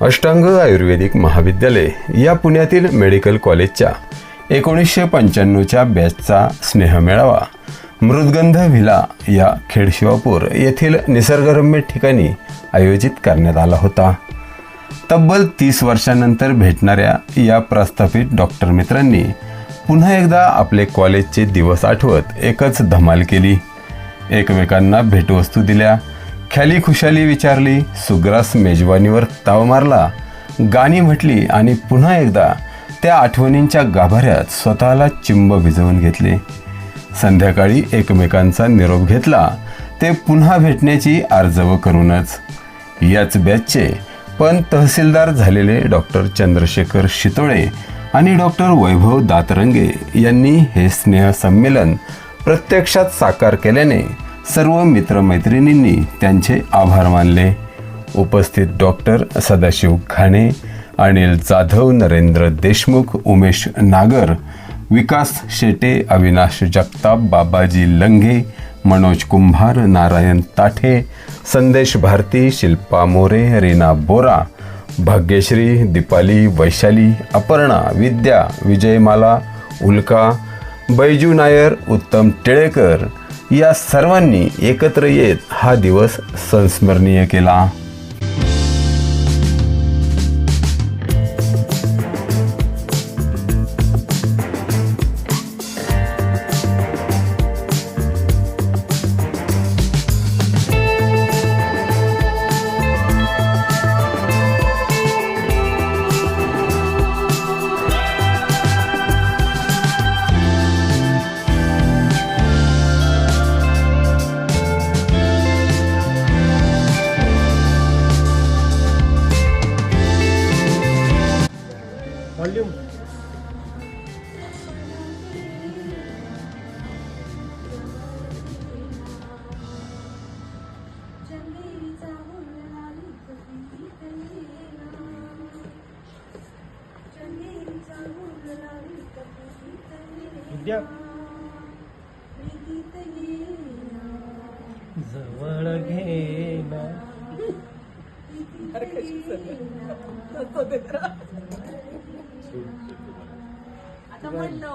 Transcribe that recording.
अष्टांग आयुर्वेदिक महाविद्यालय या पुण्यातील मेडिकल कॉलेजच्या 1995च्या बॅचचा स्नेहमेळावा मृदगंध व्हिला या खेडशिवापूर येथील निसर्गरम्य ठिकाणी आयोजित करण्यात आला होता. तब्बल 30 वर्षांनंतर भेटणाऱ्या या प्रस्थापित डॉक्टर मित्रांनी पुन्हा एकदा आपले कॉलेजचे दिवस आठवत एकच धमाल केली. एकमेकांना भेटवस्तू दिल्या, ख्याली खुशाली विचारली, सुग्रास मेजवानीवर ताव मारला, गाणी म्हटली आणि पुन्हा एकदा त्या आठवणींच्या गाभाऱ्यात स्वतःला चिंब भिजवून घेतले. संध्याकाळी एकमेकांचा निरोप घेतला, ते पुन्हा भेटण्याची आर्जव करूनच. याच बॅचचे पण तहसीलदार झालेले डॉक्टर चंद्रशेखर शितोळे आणि डॉक्टर वैभव दातरंगे यांनी हे स्नेहसंमेलन प्रत्यक्षात साकार केल्याने सर्व मित्रमैत्रिणींनी त्यांचे आभार मानले. उपस्थित डॉक्टर सदाशिव घाणे, अनिल जाधव, नरेंद्र देशमुख, उमेश नागर, विकास शेटे, अविनाश जगताप, बाबाजी लंघे, मनोज कुंभार, नारायण ताठे, संदेश भारती, शिल्पा मोरे, रीना बोरा, भाग्यश्री, दीपाली, वैशाली, अपर्णा, विद्या, विजयमाला, उल्का, बैजू नायर, उत्तम टिळेकर या सर्वांनी एकत्र येत हा दिवस संस्मरणीय केला. वॉल्यूम विद्या जवळ घे ना आता म्हणलं